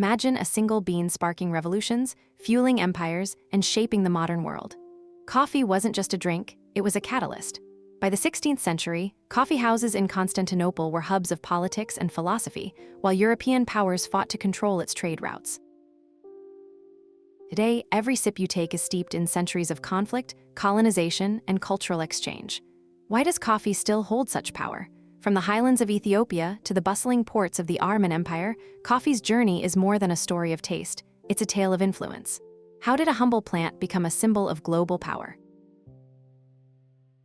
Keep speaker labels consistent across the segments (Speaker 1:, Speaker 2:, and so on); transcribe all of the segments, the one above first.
Speaker 1: Imagine a single bean sparking revolutions, fueling empires, and shaping the modern world. Coffee wasn't just a drink, it was a catalyst. By the 16th century, coffeehouses in Constantinople were hubs of politics and philosophy, while European powers fought to control its trade routes. Today, every sip you take is steeped in centuries of conflict, colonization, and cultural exchange. Why does coffee still hold such power? From the highlands of Ethiopia to the bustling ports of the Ottoman Empire, coffee's journey is more than a story of taste. It's a tale of influence. How did a humble plant become a symbol of global power?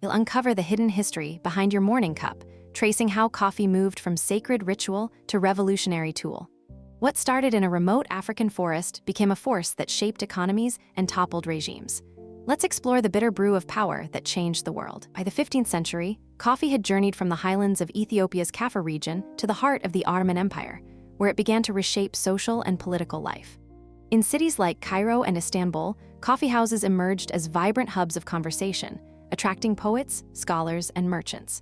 Speaker 1: You'll uncover the hidden history behind your morning cup, tracing how coffee moved from sacred ritual to revolutionary tool. What started in a remote African forest became a force that shaped economies and toppled regimes. Let's explore the bitter brew of power that changed the world. By the 15th century, coffee had journeyed from the highlands of Ethiopia's Kaffa region to the heart of the Ottoman Empire, where it began to reshape social and political life. In cities like Cairo and Istanbul, coffeehouses emerged as vibrant hubs of conversation, attracting poets, scholars, and merchants.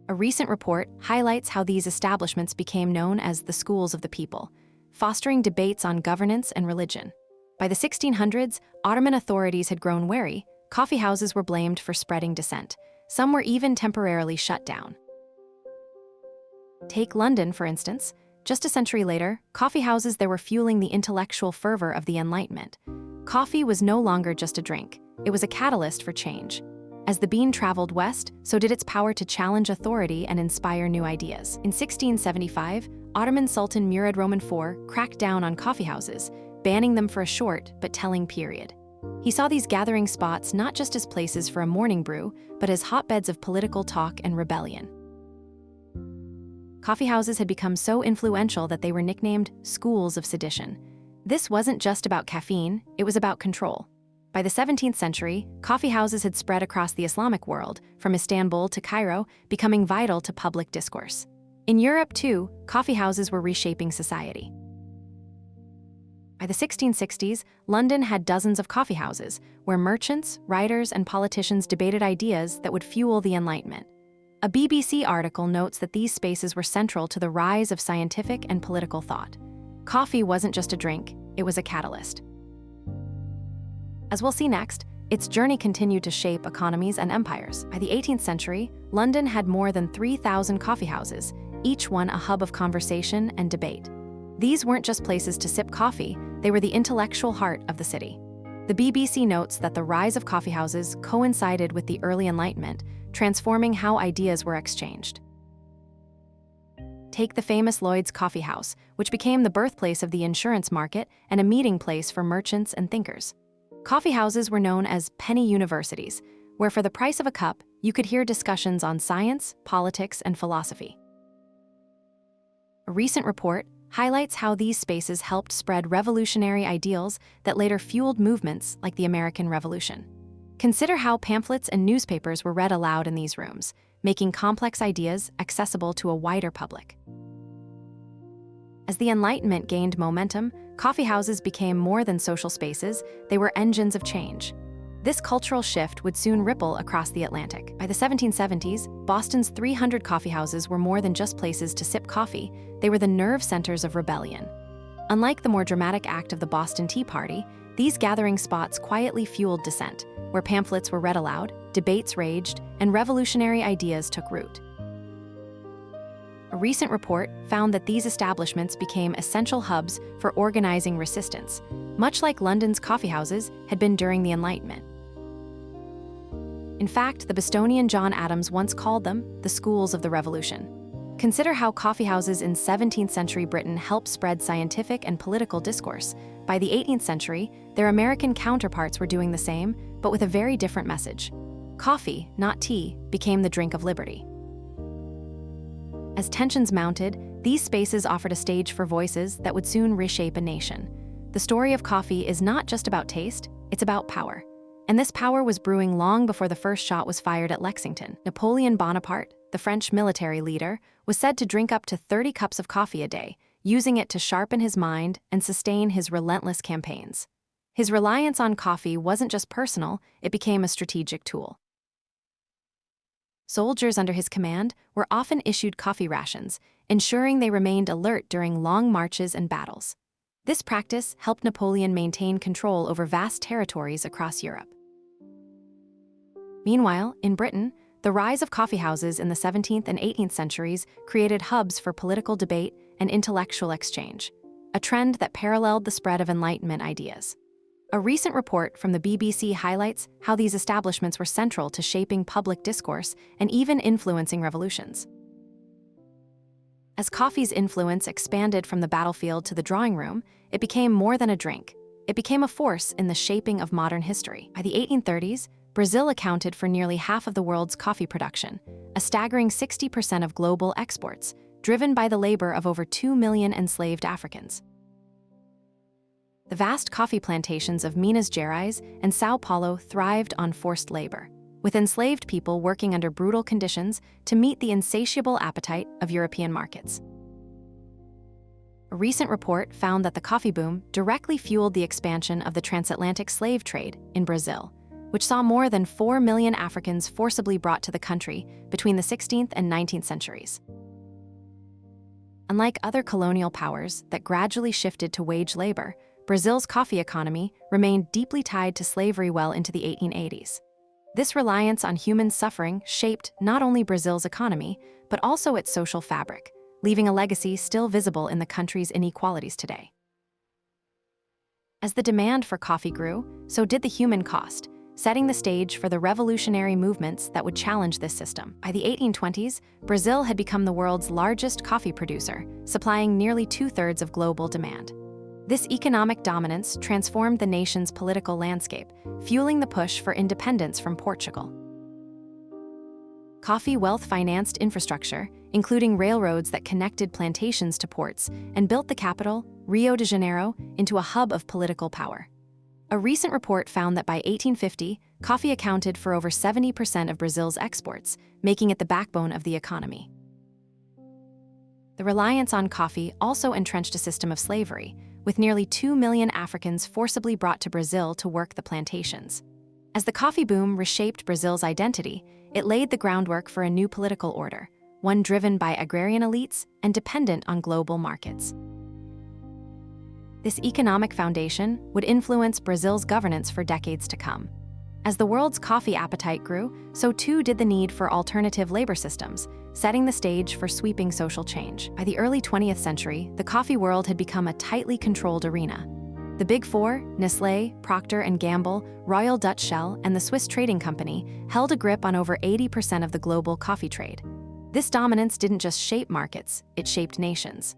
Speaker 1: A recent report highlights how these establishments became known as the schools of the people, fostering debates on governance and religion. By the 1600s, Ottoman authorities had grown wary. Coffeehouses were blamed for spreading dissent. Some were even temporarily shut down. Take London, for instance. Just a century later, coffeehouses there were fueling the intellectual fervor of the Enlightenment. Coffee was no longer just a drink. It was a catalyst for change. As the bean traveled west, so did its power to challenge authority and inspire new ideas. In 1675, Ottoman Sultan Murad Roman IV cracked down on coffeehouses, banning them for a short but telling period. He saw these gathering spots not just as places for a morning brew, but as hotbeds of political talk and rebellion. Coffeehouses had become so influential that they were nicknamed schools of sedition. This wasn't just about caffeine, it was about control. By the 17th century, coffeehouses had spread across the Islamic world, from Istanbul to Cairo, becoming vital to public discourse. In Europe, too, coffeehouses were reshaping society. By the 1660s, London had dozens of coffeehouses, where merchants, writers, and politicians debated ideas that would fuel the Enlightenment. A BBC article notes that these spaces were central to the rise of scientific and political thought. Coffee wasn't just a drink, it was a catalyst. As we'll see next, its journey continued to shape economies and empires. By the 18th century, London had more than 3,000 coffeehouses, each one a hub of conversation and debate. These weren't just places to sip coffee, they were the intellectual heart of the city. The BBC notes that the rise of coffeehouses coincided with the early Enlightenment, transforming how ideas were exchanged. Take the famous Lloyd's Coffee House, which became the birthplace of the insurance market and a meeting place for merchants and thinkers. Coffeehouses were known as penny universities, where for the price of a cup, you could hear discussions on science, politics, and philosophy. A recent report highlights how these spaces helped spread revolutionary ideals that later fueled movements like the American Revolution. Consider how pamphlets and newspapers were read aloud in these rooms, making complex ideas accessible to a wider public. As the Enlightenment gained momentum, coffeehouses became more than social spaces, they were engines of change. This cultural shift would soon ripple across the Atlantic. By the 1770s, Boston's 300 coffeehouses were more than just places to sip coffee, they were the nerve centers of rebellion. Unlike the more dramatic act of the Boston Tea Party, these gathering spots quietly fueled dissent, where pamphlets were read aloud, debates raged, and revolutionary ideas took root. A recent report found that these establishments became essential hubs for organizing resistance, much like London's coffeehouses had been during the Enlightenment. In fact, the Bostonian John Adams once called them the schools of the Revolution. Consider how coffeehouses in 17th century Britain helped spread scientific and political discourse. By the 18th century, their American counterparts were doing the same, but with a very different message. Coffee, not tea, became the drink of liberty. As tensions mounted, these spaces offered a stage for voices that would soon reshape a nation. The story of coffee is not just about taste, it's about power. And this power was brewing long before the first shot was fired at Lexington. Napoleon Bonaparte, the French military leader, was said to drink up to 30 cups of coffee a day, using it to sharpen his mind and sustain his relentless campaigns. His reliance on coffee wasn't just personal, it became a strategic tool. Soldiers under his command were often issued coffee rations, ensuring they remained alert during long marches and battles. This practice helped Napoleon maintain control over vast territories across Europe. Meanwhile, in Britain, the rise of coffeehouses in the 17th and 18th centuries created hubs for political debate and intellectual exchange, a trend that paralleled the spread of Enlightenment ideas. A recent report from the BBC highlights how these establishments were central to shaping public discourse and even influencing revolutions. As coffee's influence expanded from the battlefield to the drawing room, it became more than a drink. It became a force in the shaping of modern history. By the 1830s, Brazil accounted for nearly half of the world's coffee production, a staggering 60% of global exports, driven by the labor of over 2 million enslaved Africans. The vast coffee plantations of Minas Gerais and São Paulo thrived on forced labor, with enslaved people working under brutal conditions to meet the insatiable appetite of European markets. A recent report found that the coffee boom directly fueled the expansion of the transatlantic slave trade in Brazil, which saw more than 4 million Africans forcibly brought to the country between the 16th and 19th centuries. Unlike other colonial powers that gradually shifted to wage labor, Brazil's coffee economy remained deeply tied to slavery well into the 1880s. This reliance on human suffering shaped not only Brazil's economy, but also its social fabric, leaving a legacy still visible in the country's inequalities today. As the demand for coffee grew, so did the human cost, setting the stage for the revolutionary movements that would challenge this system. By the 1820s, Brazil had become the world's largest coffee producer, supplying nearly 2/3 of global demand. This economic dominance transformed the nation's political landscape, fueling the push for independence from Portugal. Coffee wealth financed infrastructure, including railroads that connected plantations to ports, and built the capital, Rio de Janeiro, into a hub of political power. A recent report found that by 1850, coffee accounted for over 70% of Brazil's exports, making it the backbone of the economy. The reliance on coffee also entrenched a system of slavery, with nearly 2 million Africans forcibly brought to Brazil to work the plantations. As the coffee boom reshaped Brazil's identity, it laid the groundwork for a new political order, one driven by agrarian elites and dependent on global markets. This economic foundation would influence Brazil's governance for decades to come. As the world's coffee appetite grew, so too did the need for alternative labor systems, setting the stage for sweeping social change. By the early 20th century, the coffee world had become a tightly controlled arena. The Big Four, Nestlé, Procter & Gamble, Royal Dutch Shell, and the Swiss Trading Company held a grip on over 80% of the global coffee trade. This dominance didn't just shape markets, it shaped nations.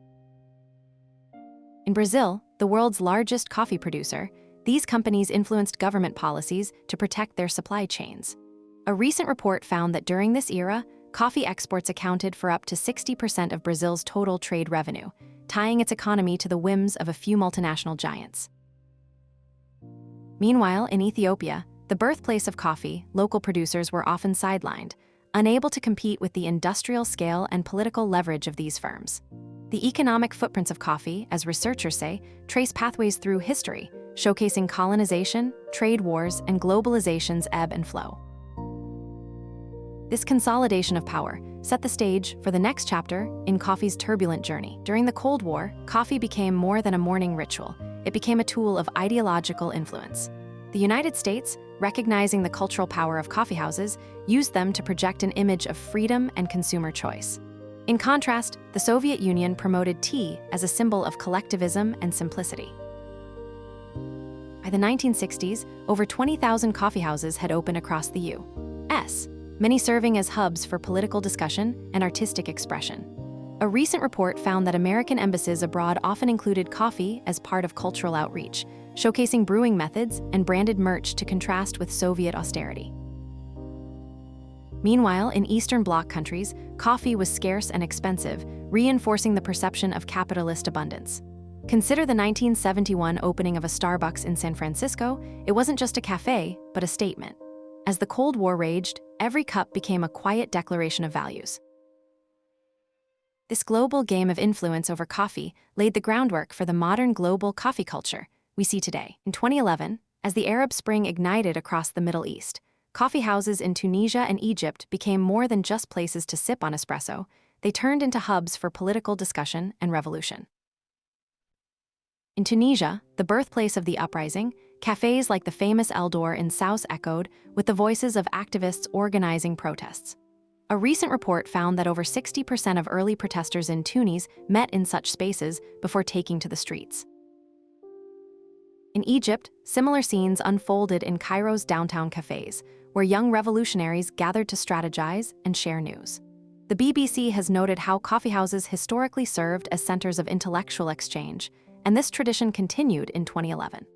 Speaker 1: In Brazil, the world's largest coffee producer, these companies influenced government policies to protect their supply chains. A recent report found that during this era, coffee exports accounted for up to 60% of Brazil's total trade revenue, tying its economy to the whims of a few multinational giants. Meanwhile, in Ethiopia, the birthplace of coffee, local producers were often sidelined, unable to compete with the industrial scale and political leverage of these firms. The economic footprints of coffee, as researchers say, trace pathways through history, showcasing colonization, trade wars, and globalization's ebb and flow. This consolidation of power set the stage for the next chapter in coffee's turbulent journey. During the Cold War, coffee became more than a morning ritual. It became a tool of ideological influence. The United States, recognizing the cultural power of coffeehouses, used them to project an image of freedom and consumer choice. In contrast, the Soviet Union promoted tea as a symbol of collectivism and simplicity. By the 1960s, over 20,000 coffeehouses had opened across the U.S., many serving as hubs for political discussion and artistic expression. A recent report found that American embassies abroad often included coffee as part of cultural outreach, showcasing brewing methods and branded merch to contrast with Soviet austerity. Meanwhile, in Eastern Bloc countries, coffee was scarce and expensive, reinforcing the perception of capitalist abundance. Consider the 1971 opening of a Starbucks in San Francisco. It wasn't just a cafe, but a statement. As the Cold War raged, every cup became a quiet declaration of values. This global game of influence over coffee laid the groundwork for the modern global coffee culture we see today. In 2011, as the Arab Spring ignited across the Middle East, coffeehouses in Tunisia and Egypt became more than just places to sip on espresso. They turned into hubs for political discussion and revolution. In Tunisia, the birthplace of the uprising, cafes like the famous El Dor in Sousse echoed with the voices of activists organizing protests. A recent report found that over 60% of early protesters in Tunis met in such spaces before taking to the streets. In Egypt, similar scenes unfolded in Cairo's downtown cafes, where young revolutionaries gathered to strategize and share news. The BBC has noted how coffeehouses historically served as centers of intellectual exchange, and this tradition continued in 2011.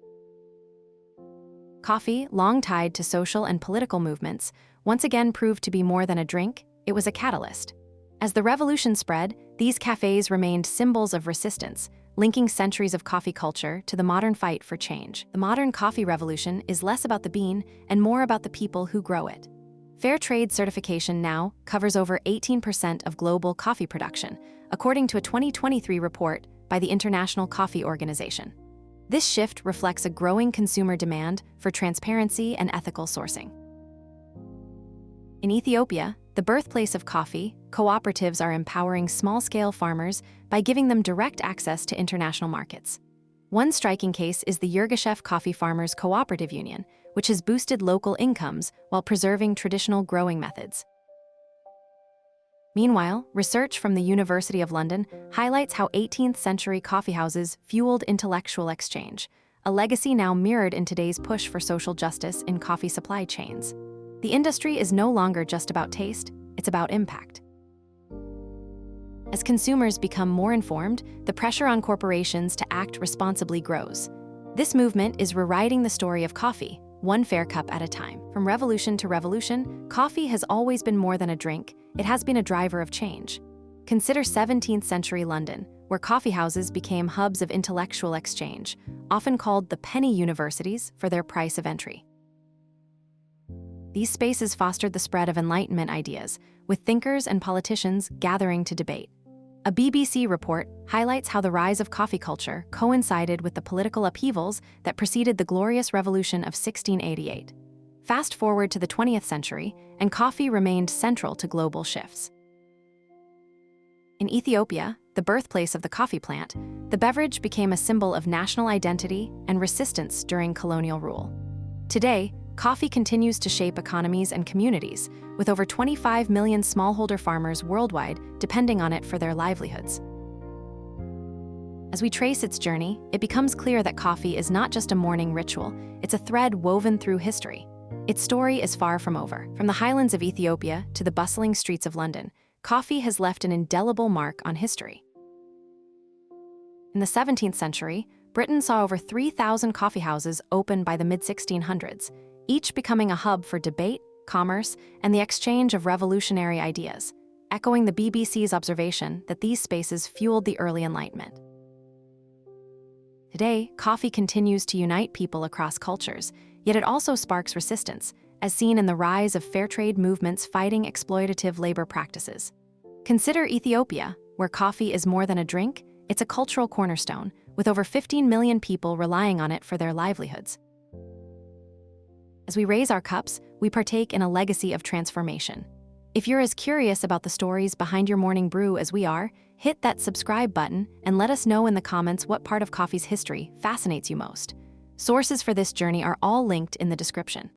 Speaker 1: Coffee, long tied to social and political movements, once again proved to be more than a drink, it was a catalyst. As the revolution spread, these cafes remained symbols of resistance, linking centuries of coffee culture to the modern fight for change. The modern coffee revolution is less about the bean and more about the people who grow it. Fair trade certification now covers over 18% of global coffee production, according to a 2023 report by the International Coffee Organization. This shift reflects a growing consumer demand for transparency and ethical sourcing. In Ethiopia, the birthplace of coffee, cooperatives are empowering small-scale farmers by giving them direct access to international markets. One striking case is the Yirgacheffe Coffee Farmers Cooperative Union, which has boosted local incomes while preserving traditional growing methods. Meanwhile, research from the University of London highlights how 18th-century coffeehouses fueled intellectual exchange, a legacy now mirrored in today's push for social justice in coffee supply chains. The industry is no longer just about taste, it's about impact. As consumers become more informed, the pressure on corporations to act responsibly grows. This movement is rewriting the story of coffee, one fair cup at a time. From revolution to revolution, coffee has always been more than a drink, it has been a driver of change. Consider 17th century London, where coffeehouses became hubs of intellectual exchange, often called the penny universities for their price of entry. These spaces fostered the spread of Enlightenment ideas, with thinkers and politicians gathering to debate. A BBC report highlights how the rise of coffee culture coincided with the political upheavals that preceded the Glorious Revolution of 1688. Fast forward to the 20th century, and coffee remained central to global shifts. In Ethiopia, the birthplace of the coffee plant, the beverage became a symbol of national identity and resistance during colonial rule. Today, coffee continues to shape economies and communities, with over 25 million smallholder farmers worldwide depending on it for their livelihoods. As we trace its journey, it becomes clear that coffee is not just a morning ritual, it's a thread woven through history. Its story is far from over. From the highlands of Ethiopia to the bustling streets of London, coffee has left an indelible mark on history. In the 17th century, Britain saw over 3,000 coffeehouses open by the mid-1600s, each becoming a hub for debate, commerce, and the exchange of revolutionary ideas, echoing the BBC's observation that these spaces fueled the early Enlightenment. Today, coffee continues to unite people across cultures, yet it also sparks resistance, as seen in the rise of fair trade movements fighting exploitative labor practices. Consider Ethiopia, where coffee is more than a drink, it's a cultural cornerstone, with over 15 million people relying on it for their livelihoods. As we raise our cups, we partake in a legacy of transformation. If you're as curious about the stories behind your morning brew as we are, hit that subscribe button and let us know in the comments what part of coffee's history fascinates you most. Sources for this journey are all linked in the description.